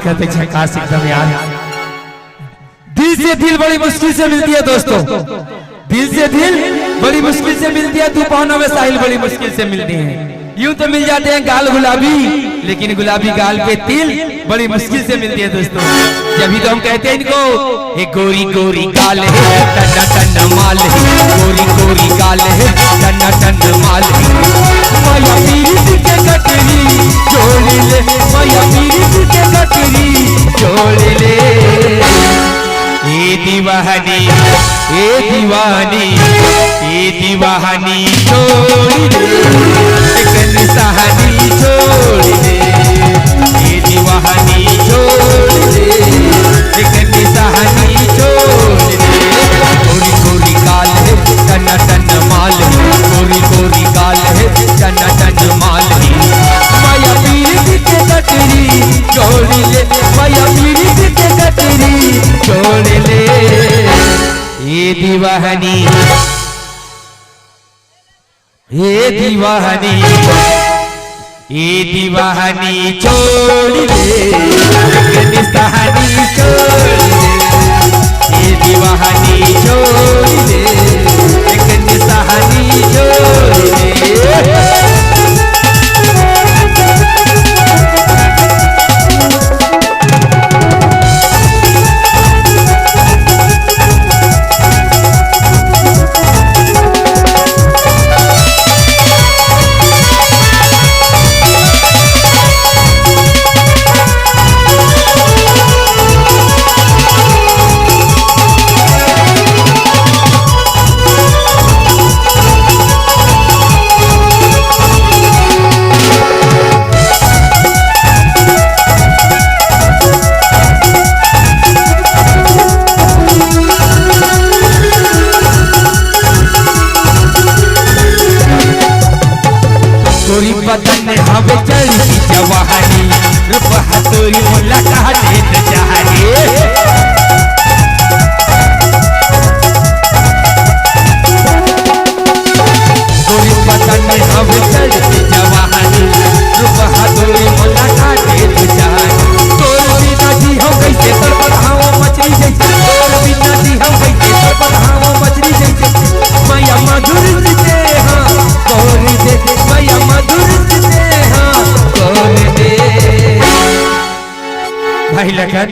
हकीकत है झकास एकदम यार। दिल से दिल बड़ी मुश्किल से मिलती है दोस्तों, दिल से दिल बड़ी मुश्किल से मिलती है। तूफानों में साहिल बड़ी मुश्किल से मिलती है। यूं तो मिल जाते हैं गाल गुलाबी, लेकिन गुलाबी गाल पे तिल बड़ी मुश्किल से मिलती है दोस्तों। जब तो हम कहते हैं इनको एक गोरी गोरी गाल है टन्ना टन्ना माल है, गोरी गोरी गाल है टन्ना टन्ना माल है। माया पीरी के कटरी जोड़ ले, माया पीरी के कटरी जोड़ ले। ए दीवानी ए दीवानी ए दीवानी छोड़ दे, एक निशानी छोड़ दे। ए दीवानी छोड़ दे, एक निशानी छोड़ दे। गोरी गोरी गाल है टन्ना टन्ना माल है, गोरी गोरी गाल है टन्ना टन्ना माल है। माया पीरी के कटरी छोड़ ले, माया पीरी के कटरी छोड़ ले। ये दीवानी ये दीवानी ये दीवानी छोड़ दे, एक निशानी छोड़ दे। ये दीवानी छोड़ दे, एक निशानी छोड़ दे। बदन हवे चढ़ी जवानी, रूप हथोरी मुलाकात चाहे। गोरी बदन हवे चढ़ी जवानी, रूप हथोरी मुलाकात चाहे। तोर बिना जी हम कैसे तड़पड़ाओ मछली जैसे, तोर बिना जी हम कैसे तड़पड़ाओ मछली जैसे। माया मधुर से हाँ गोरी दे, माया मधुर भाई लगन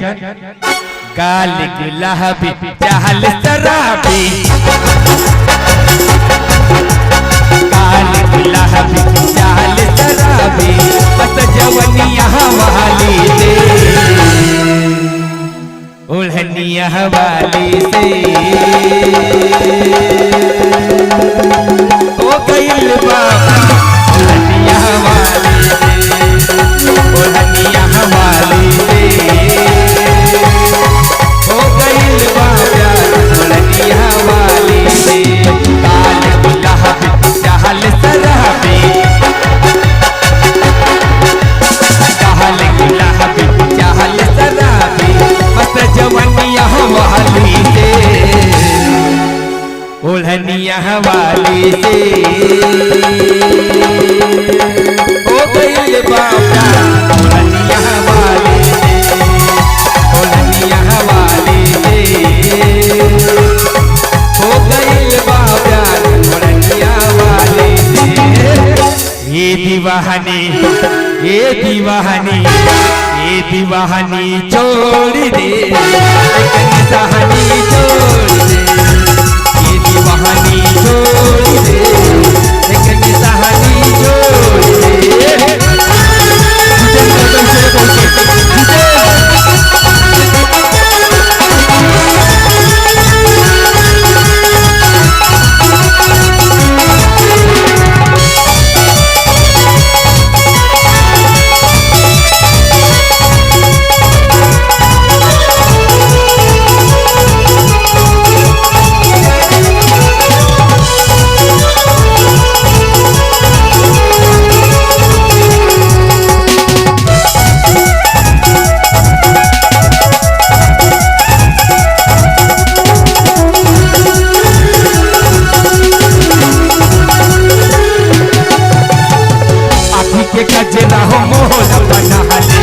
गाल गुलाबी चाहल शराबी, गाल गुलाबी चाहल शराबी। बस जवनिया वाली से ओढ़निया वाली से ओ गइल बाबा ओढ़निया वाली से, ओढ़निया वाली से ओ गइल बाबा ओढ़निया वाली से। गाल गुलाबी चाहल शराबी, गाल गुलाबी चाहल शराबी। मस्त जवनिया वाली से ओढ़निया वाली से ओ गइल बाबा ओढ़निया वाली से, ओढ़निया वाली से ओ गइल बाबा ओढ़निया वाली से। ये दीवानी ये दीवानी ये दीवानी छोड़ दे, एक निशानी छोड़ दे। ये दीवानी छोड़ दे, एक निशानी छोड़ दे। के गजरा हो मोहन बना ले,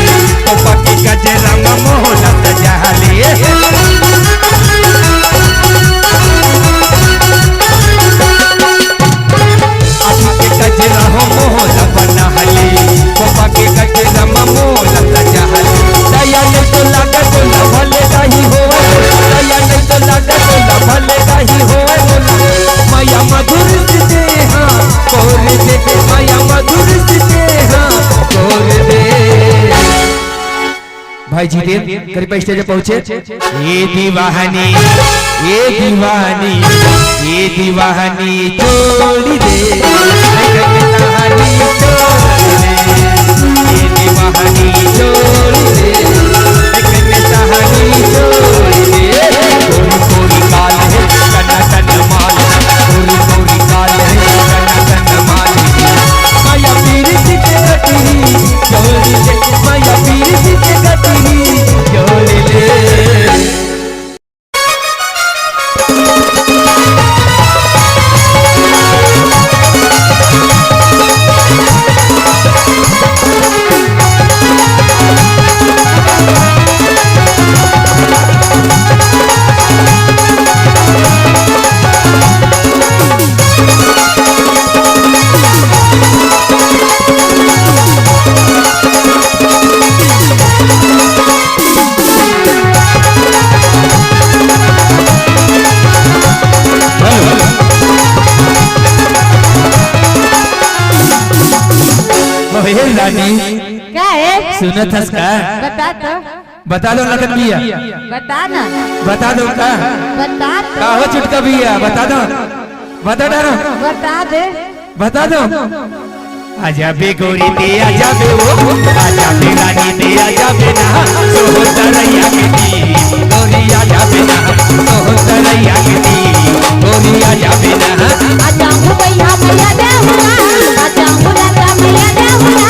तो बाकी गजरा मोहला सजाले आँख के गजरा हो मोहला बनाले पापा के गजरा मोहला सजाले दया नहीं तो लागा तो भले नहीं हो दया नहीं तो लागा तो भले नहीं हो माया मधुर से हाँ कोर दे माया मधुर से हाँ कोर दे भाई जी देव करीब स्टेज पे पहुंचे ये दीवानी ये दीवानी ये दीवानी छोड़ी दे कहानी छोड़ दे ये दीवानी छोड़ दे कहानी छोड़ दे कोरी कोरी काल है कना कना माल कोरी कोरी काल है कना कना माल माया पीर के गति छोड़ दे माया पीर के गति छोड़ दे रानी क्या है? सुनत हस का बता दो लगन भैया बता ना बता दो का हो चुटका भैया बता दो बता दो बता दो आजा बे गोरी दे आजा बे वो आजा बे रानी दे आजा बे ना सोहतरैया के दी गोरी आजा बे ना सोहतरैया के दी गोरी आजा बे ना आजा भैया भैया दे हुआ आजा भैया भैया दे हुआ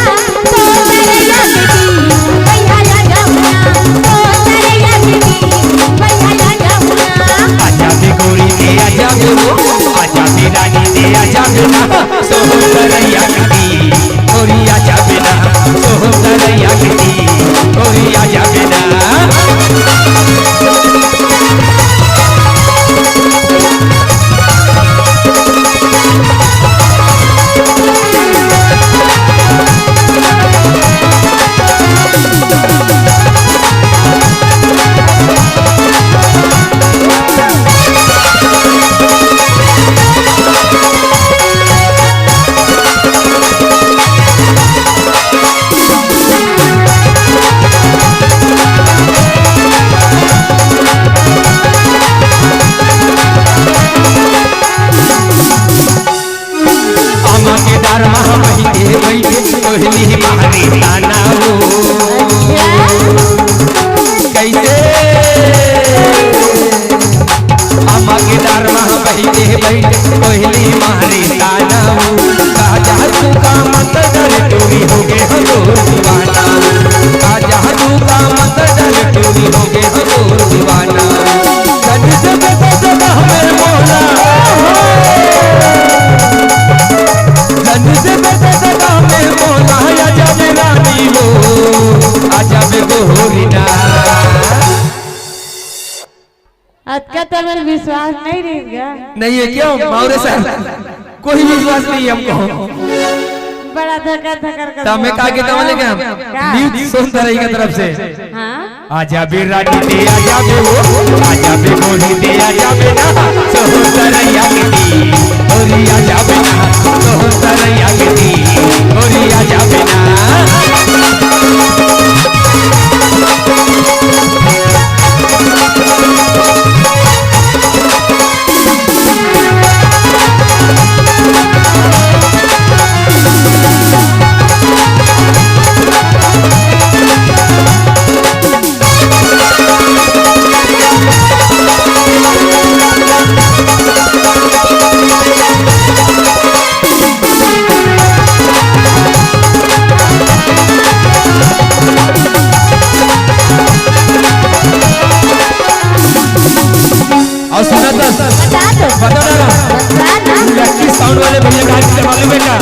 सोहतरैया के दी भैया आजा हुआ सोहतरैया के दी भैया आजा हुआ आजा बे गोरी दे आजा बे वो आजा बे रानी दे आजा बे ना सोहतरैया के दी गोरी आजा बे ना सोहतरैया के दी गोरी आजा बे ना कोहली मारी ताना हो कैसे अम्मा के दार मह बैठे बैठे कोहली मारी ताना हो काजा तू का मत डर टूरी हो गे हो दीवाना काजा तू का मत डर टूरी हो गे हो दीवाना जन से बेटा हमें मोला जन से बेटा हमें मोला आजा बे रानी हो आजा बे गोरीना आज का तो मेरा विश्वास नहीं रहेगा नहीं है क्यों मावरे साहब कोई विश्वास नहीं है हमको बड़ा धक्का धक्का कर तब मैं कागे तब लेके हम न्यूज़ सुंदरई की तरफ से हां आजा बे रानी दे आजा बे वो आजा बे गोरी दे आजा बे ना सोहतरैया के दी गोरी आजा बे ना सोहतरैया के दी गोरी आजा बे ना साउंड वाले भैया का हाथ मालूम है क्या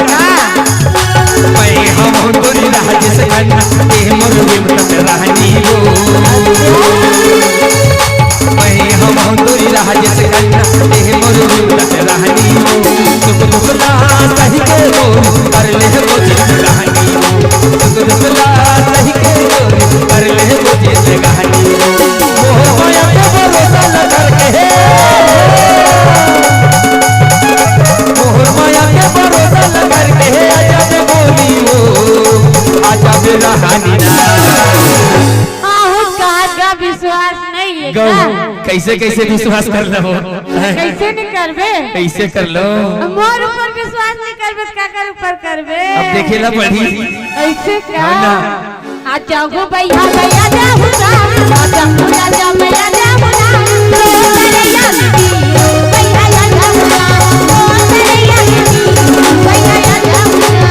मैं हम गोरी राज से करना ए मोर में मत रहनी हो कैसे कैसे विश्वास कर लो कैसे नहीं करबे कैसे कर लो मोर ऊपर विश्वास नहीं करबे का कर ऊपर करबे अब देखेला पड़ी ऐसे क्या है ना आ जाओ भैया भैया जाऊंगा आ जाऊंगा राजा भैया जाऊंगा तो तेरे याद भैया जाऊंगा तो तेरे याद भैया जाऊंगा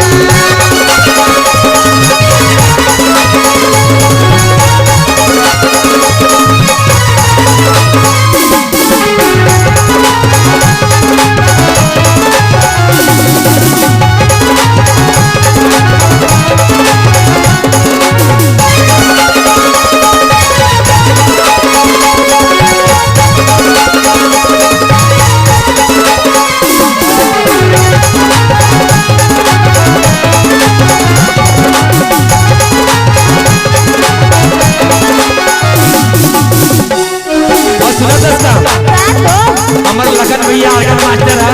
अमर लगन भैया आर्गन मास्टर है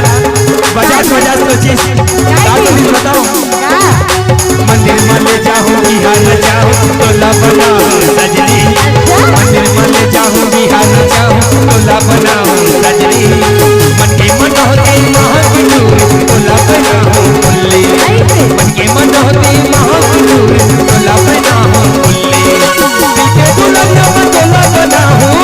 बजाज तो चीज बताओ मंदिर में ले जाऊं बिहार न जाऊं तोला बनाऊं सजनी मंदिर में ले जाऊं बिहार न जाऊं तोला बनाऊं सजनी मन के मन होते महाकुटूर तोला बनाऊं फुल्ली मन के मन होते महाकुटूर तोला बनाऊं फुल्ली दिल के दुल्हन में तोला बनाऊं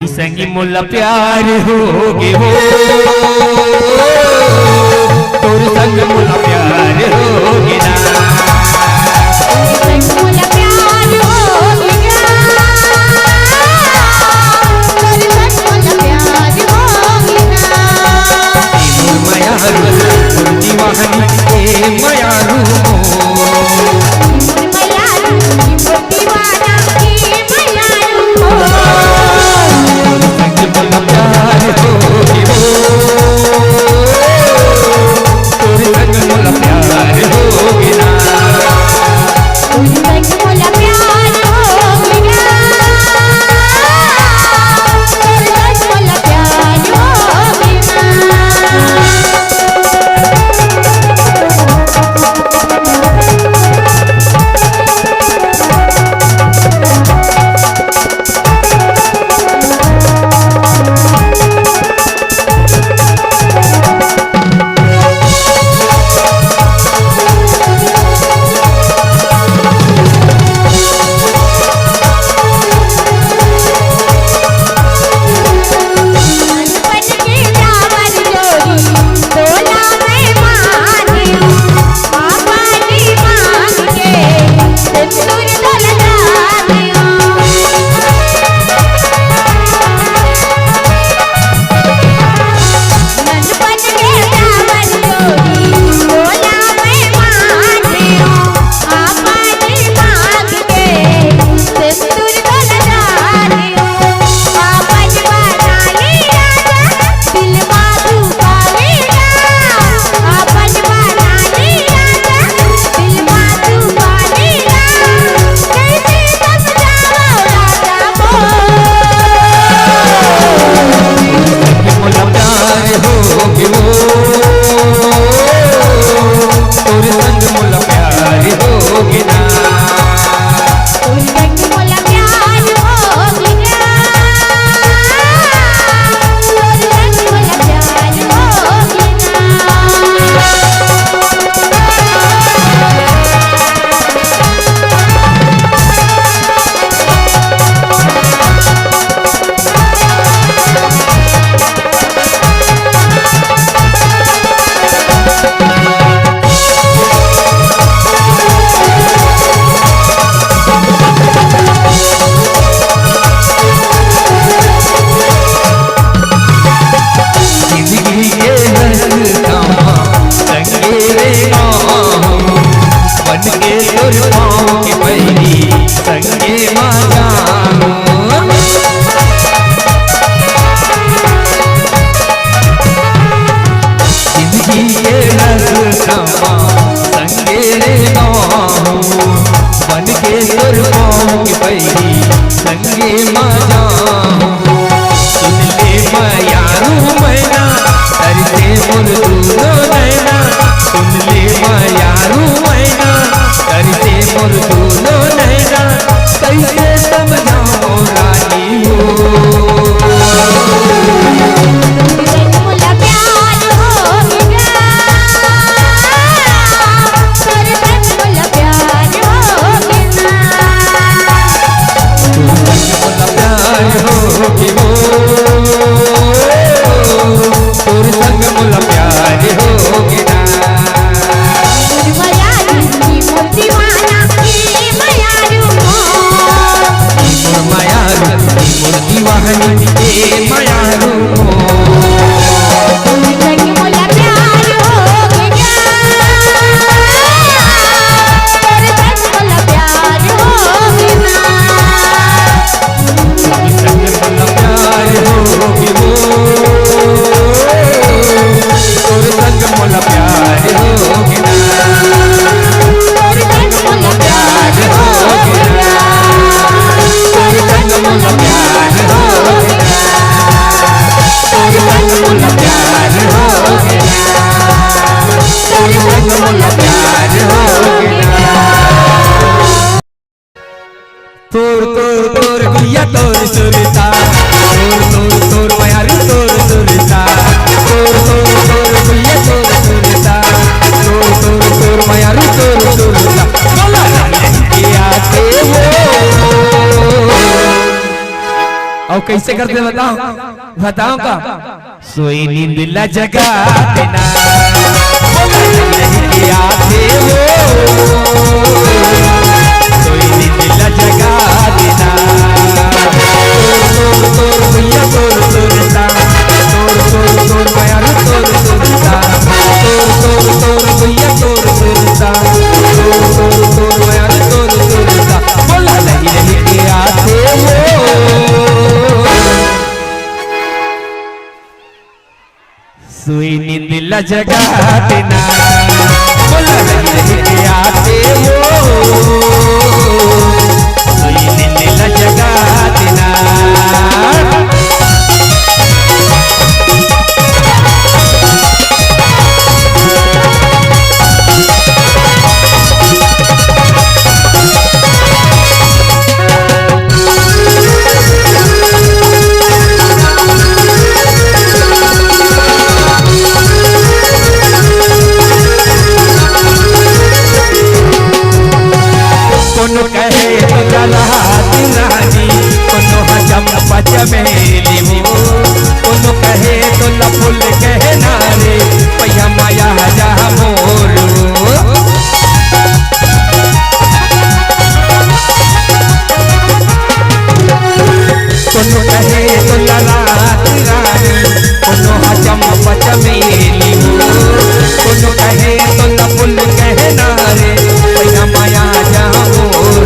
संगी मुल्ला प्यार होगे हो तोर संग मुल्ला प्यार होगे ना संग मुल्ला प्यार होगे तोर संग मुल्ला प्यार होगे ना माया हर दीवानी ए माया रू संगे मजा सुन ले मैं यारू मैना मोर दूनो नैना सुन ले मायारू मैना करते मोर दूनो नैना कैसे समझाओ रानी हो मोला प्यार हो गया तेरे संग मोला प्यार हो गया मोला प्यार हो कि वो तोर संग मोला प्यार हो गिना मायारू की मोर दीवाना की मायारू मोर मायारू मोर दीवानी ए मायारू संग मोला प्यार हो गया तेरे संग मोला प्यार हो गया संग मोला प्यार हो कि वो तोर संग मोला प्यार हो गिना तोर संग मोला प्यार हो गया तोर संग मोला प्यार हो गया तोर संग मोला प्यार हो गया तोर संग मोला प्यार हो गया तोर तोर तोर गुया तोर सुरता तोर तोर तोर मायारू तोर सुरता तोर तोर तोर गुया तोर सुरता तोर तोर तोर मायारू तोर सुरता बोला के आते हो और कैसे करते बताओ बताओ का सोई नींद ला जगा देना बोला के आते हो सोई नींद ला जगा देना तोर तोर भैया तोर सुरता तोर तोर तोर मायारू तोर सुरता तोर तोर तोर भैया तोर सुरता तोर तोर तोर मायारू तोर सुरता बोला नहीं नहीं के आते हो सोई नींद ला जगा देना बोला नहीं नहीं के आते हो सोई नींद ला जगा देना कोनो कहे तो जला रानी कोनो हजम पचमेली हो कोनो कहे तो लफुल कहे नारे पैया माया जा मोर कोनो कहे तो ललाट रानी कोनो हजम पचमेली हो कोनो कहे तो लफुल कहे नारे पैया माया जा मोर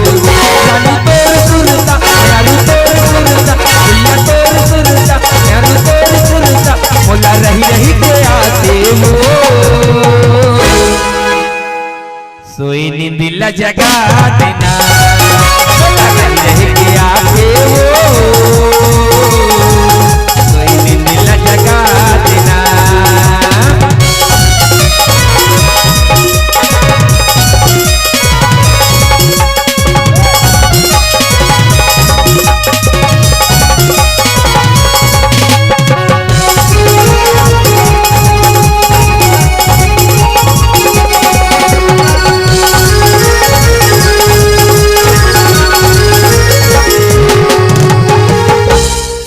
रानी तोर सुरता यारू तोर सुरता भैया तोर सुरता यारू तोर सुरता मोला रही रही के आते हो सोई नींद ला जगा देना मोला रही रही के आते हो सोई नींद ला जगा देना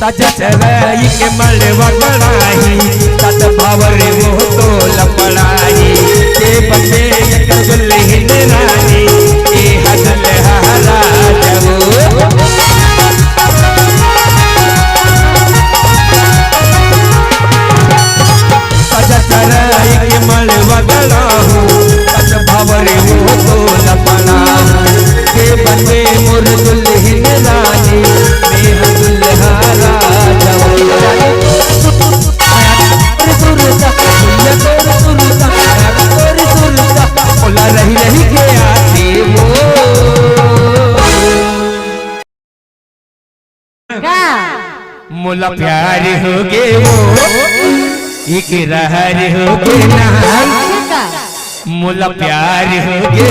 सजा चराई के मलवा कड़ाही सत भावरे मोह तो लपड़ाई के बचे कर दुल्हन रानी ए हदल हरा जबो सजा चराई के मलवा कड़ाहू सत भावरे मोह तो लपड़ाहू के बचे मोर दुल्हन रानी मेरा दुल्हारा रही रही के आते हो का मोला प्यार हो गे वो इकरार हो गे ना का मोला प्यार हो गे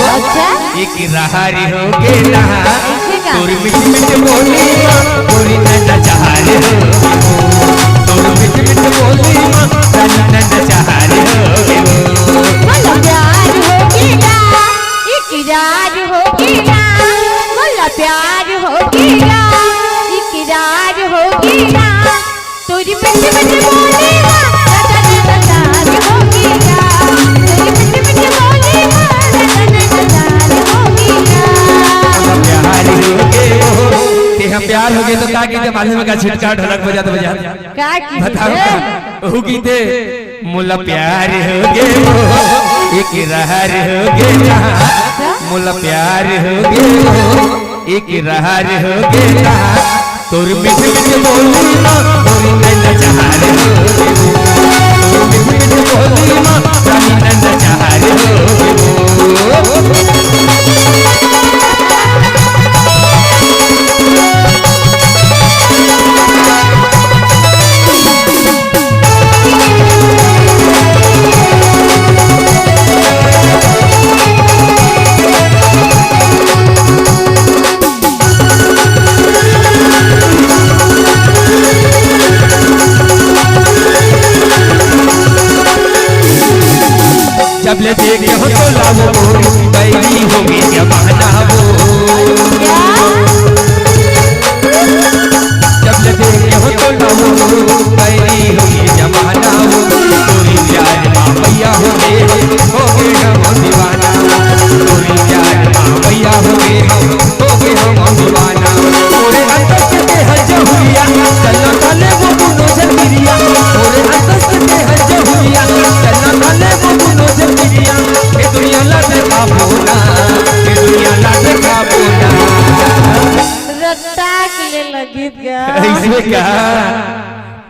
अच्छा इकरार हो गे ना का तोर मिठ मिठ बोली पूरी नन्ना चाहर हो तोर मिठ मिठ बोली नन्ना चाहर हो मोला प्यार होगेगा इकरार होगेगा मोला प्यार होगेगा इकरार होगेगा तोरी मिठ मिठ बोली नन्ना होगेगा तोरी मिठ मिठ बोली नन्ना होगेगा प्यार हो गे ते हम प्यार हो गए तो का गीते मालूम है का छिटका ढोलक बजा का की बताओ वो गीते मोला प्यार हो गे इकरार हो गे ना मोला प्यार हो गे इकरार हो गे ना तोर मिठ मिठ बोली ना तोरी नन्ना चाहर हो तोर मिठ मिठ बोली ना तोरी नन्ना चाहर हो जब ले देखे हो तो लावो बैरी होगी जमाना वो जब ले देखे हो तो लावो बैरी होगी जमाना वो तोरी प्यार माँ भैया होगे हम दीवाना तोरी प्यार माँ भैया होगे हम दीवाना तोरे अंतस के हज हुआ चलो चले वो दोनों जल्दिया तोरे अंतस के हज हुआ चलो चले वो दोनों जल्दिया ये दुनिया लाते खाबोना ये दुनिया लाते खाबोना रट्टा के लिए लगी ऐसे कहा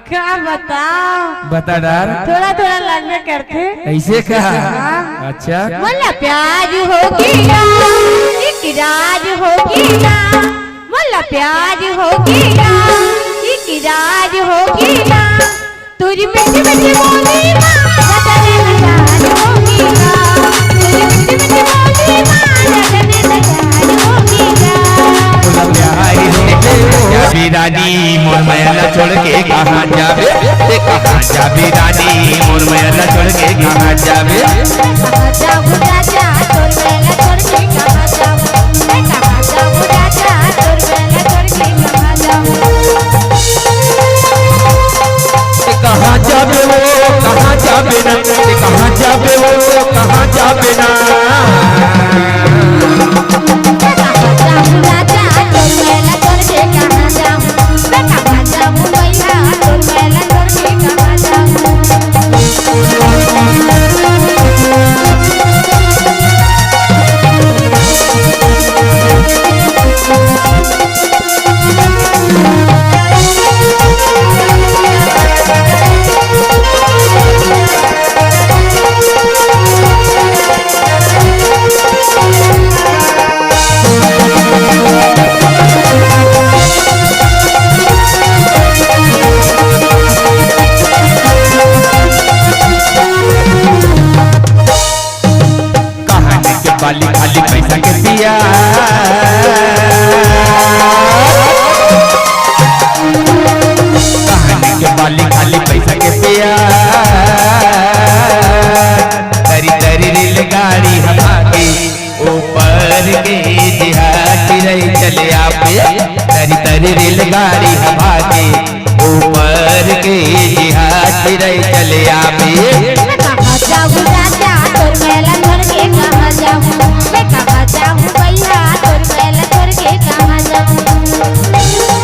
क्या बताओ बता डार थोड़ा थोड़ा लगने करते ऐसे कहा अच्छा मोला प्यार होगेगा इकरार होगेगा मोला प्यार होगेगा इकरार होगेगा तोरी मिठ मिठ बोली रटने लगार होगेगा तोरी मिठ मिठ बोली रटने लगार होगेगा मोला प्यार जाबी रानी मोर मैला छोड़ के कहाँ जाबे ते कहाँ जाबी रानी मोर मैला छोड़ के कहाँ जाबे कहाँ जाऊँ राजा तोर मेला छोड़ के कहाँ जाऊँ मैं कहाँ जाऊँ राजा तोर मेला छोड़ के कहाँ जाऊँ ते कहाँ जाबे वो कहाँ जाबे ना ते कहाँ जाबे वो कहाँ जाबे ना मैं कहाँ जाऊँ राजा तोर मेला छोड़ के कहाँ जाऊँ मैं कहाँ जाऊँ भैया तोर मेला छोड़ के कहाँ जाऊँ कहानी के बाली खाली पैसा के पिया कहानी के बाली खाली पैसा के पिया तरी तरी रेलगाड़ी हवा के ऊपर के देहाती रही चले आपे तरी तरी रेलगाड़ी हवा के ऊपर के देहाती रही चले आपे मैं कहाँ जाऊँ राजा तोर मेला छोड़ के कहाँ जाऊँ मैं कहाँ जाऊँ भैया तोर मेला छोड़ के कहाँ जाऊँ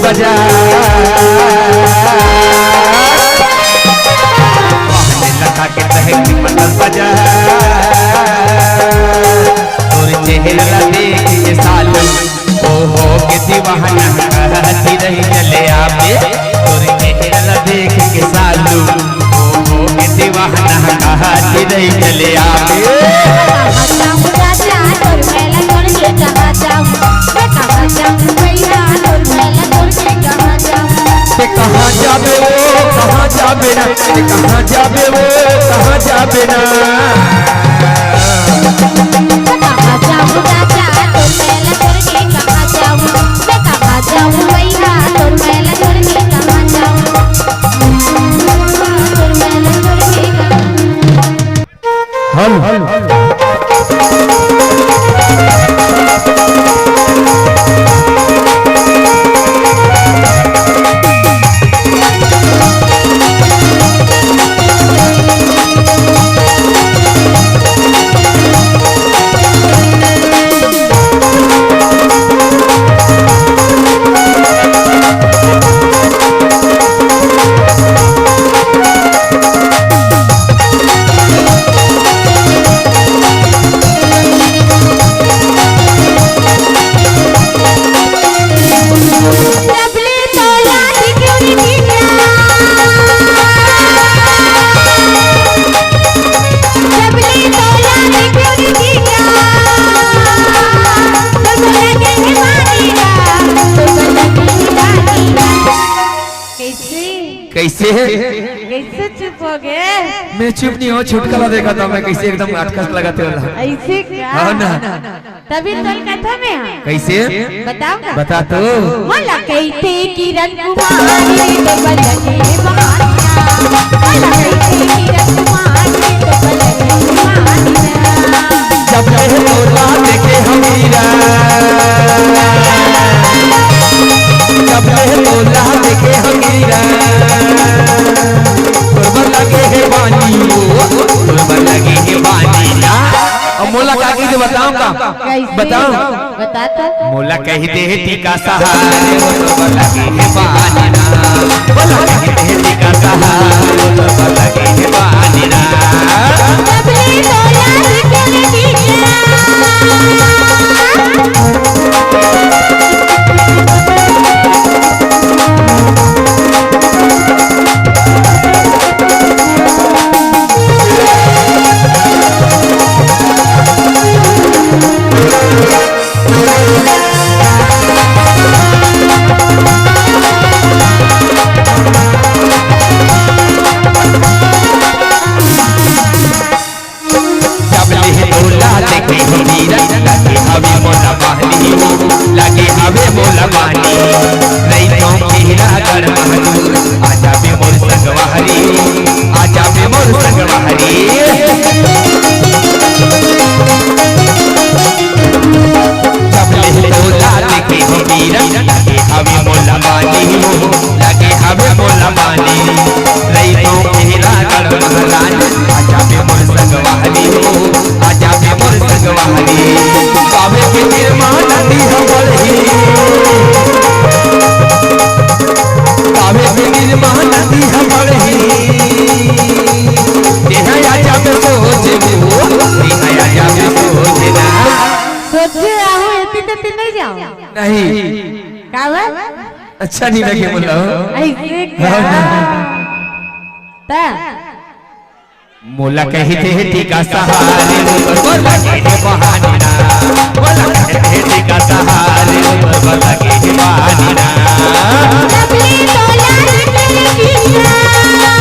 बाजार बहाने लगा के तहकी मंडल बाजार तोर चेहरा देख के सालू हो के दीवाना कहती रही चले आवे तोर चेहरा देख के सालू हो के दीवाना कहती रही चले आवे कहाँ जाबे वो कहाँ जाबे ना कहाँ जाबे वो कहाँ जाबे ना कैसे कैसे चुप हो गए? मैं चुप नहीं हूँ छुटकारा देखा था मैं कैसे एकदम अटकस लगाते वाला ऐसे क्या? हाँ ना तभी तो कथा में है। कैसे बताओ ना। बता तो मला कहते किरण कुमारी तो बलने बहानिया मला कहते किरण कुमारी तो बलने बहानिया जब तोला देखे हमीरा जब तोला देखे हमीरा तोरबा लगे है बानी तोरबा लगे है बानी ना अब मोला का की बताऊंगा बताऊं बताता मोला कह दे टीका सहारे तोरबा लगे है बानी ना मोला कह दे टीका सहारे तोरबा लगे है बानी ना सबले तोला दिखे दिखे लगे हवे मोला बानी रईतों केरा कर महदूर आजा बे मोर संगवाहरी आजा बे मोर संगवाहरी जब ले तोला देखे हो मीरा लगे हवे मोला बानी लगे हवे मोला बानी रईतों केरा कर महलान आजा बे मोर संगवाहरी आजा बे मोर संगवाहरी कावे के निर्माण नदी हवलही कावे के निर्माण नदी हवलही देहा आजा बे सोचे वो देहा आजा बे सोचे ना सोचे आओ इतनी नहीं जाओ नहीं कावा अच्छा नहीं लगे बोला ऐसे क्या ता मोला कहते हैं टीका सहारे बोला के बहाने ना बोला कहते हैं टीका सहारे बोला के बहाने ना सबले तोला दिखे दिखे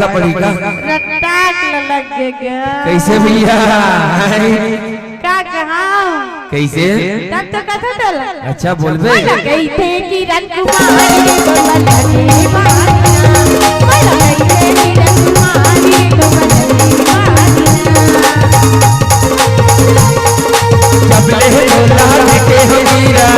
महंगा पड़ेगा। रट्टाक लग गया कैसे भैया का कहा कैसे तब तो कथा चल अच्छा बोलबे गई थे किरण कुमारी लगे मारिया गई थे किरण कुमारी लगे जब ले लाल के हो मीरा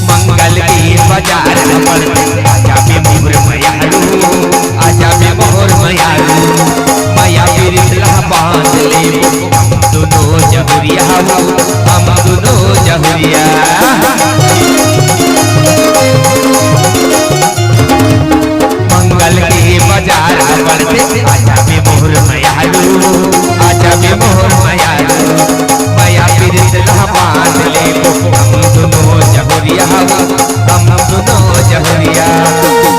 मंगल के बाजार बढ़ते आजा में मोहर मयालू आजा में मोहर मयालू माया पीरित लह बांध ले हम दोनों जहुरिया हम दोनों जहुरिया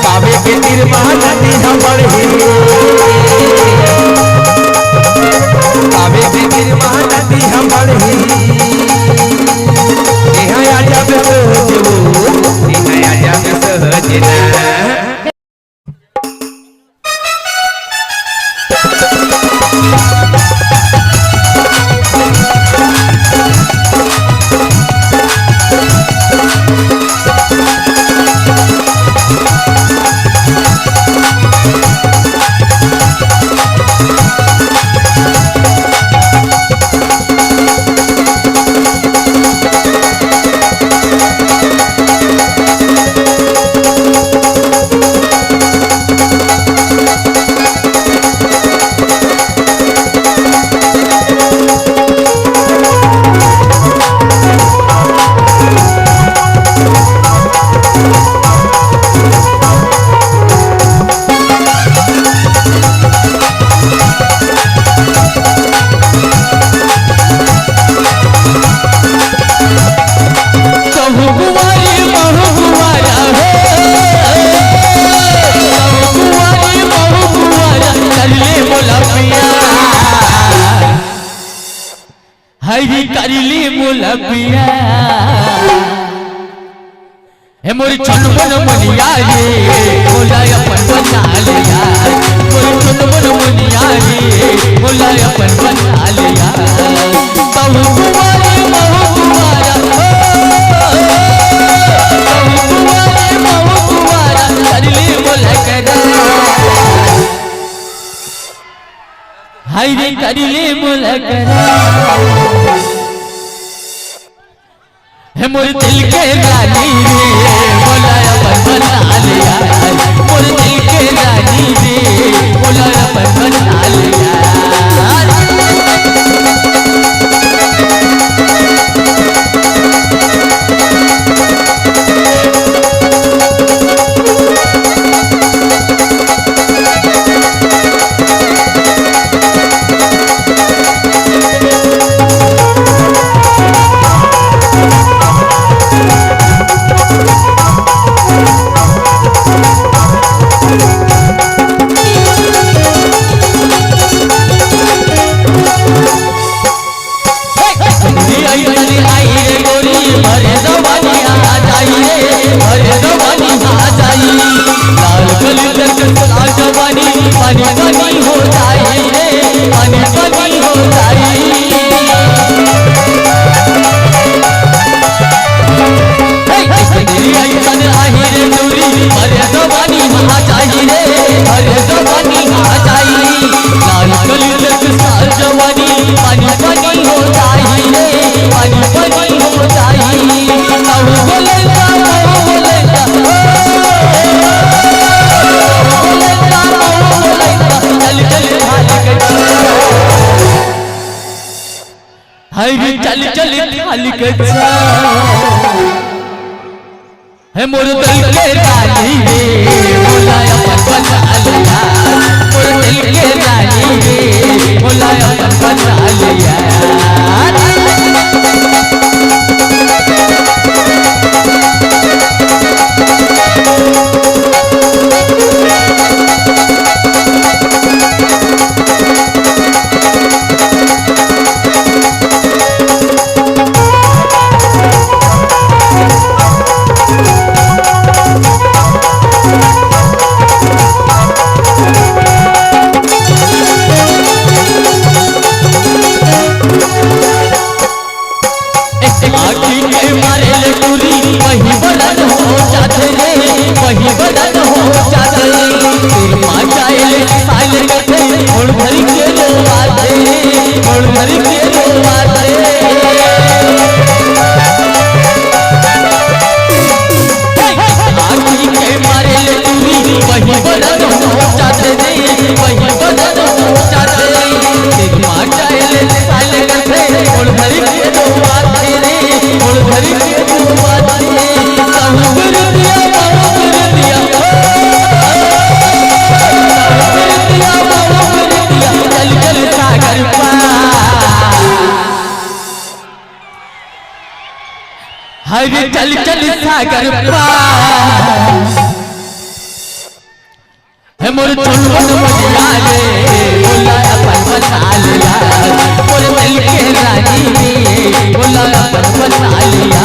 कावे के निर्माण नदी हम बढ़े कावे के निर्माण नदी हम बढ़े यहाँ आजा में सोचो यहाँ आजा में सोचना हरी करली मुलबिया हे मोरी चुनमुन मुनिया रे बोला अपन बना लिया मोरी चुनमुन मुनिया रे बोला अपन बना लिया बहु कुंवारी बहु कुंवारा बहु कुंवारा करली मुलकदा हरी करली मुलकदा है मोर दिल के रानी रे बोला अपन बना लिया मोर दिल के रानी रे बोला अपन बना लिया पानी पानी हो जाए पानी पानी हो जाए आहिरे दूरी अरे जवानी आ जाइए अरे जवानी आ जाइए लाल कली साल जवानी पानी पानी हो जाइए पानी पानी हो जाइए चल चल थाल कच्चा है मोर दिल के रानी रे बोला अपन बना लिया मोर दिल के रानी रानी रे बोला अपन बचा लिया। वही बदन हो जाते वही बदन हो जाते तेरी माँ चाहे साल करते और भर के लो आते और भर के लो आते आखिरी के मारे ले पूरी वही बदन हो जाते वही बदन हो जाते तेरी माँ चाहे साल करते और भर के लो आते और भर के लो आते हरे चल चल सागर पार है मोर चुनवन मजाले बोला अपन बचा लिया मोर दिल के रानी बोला अपन बचा लिया।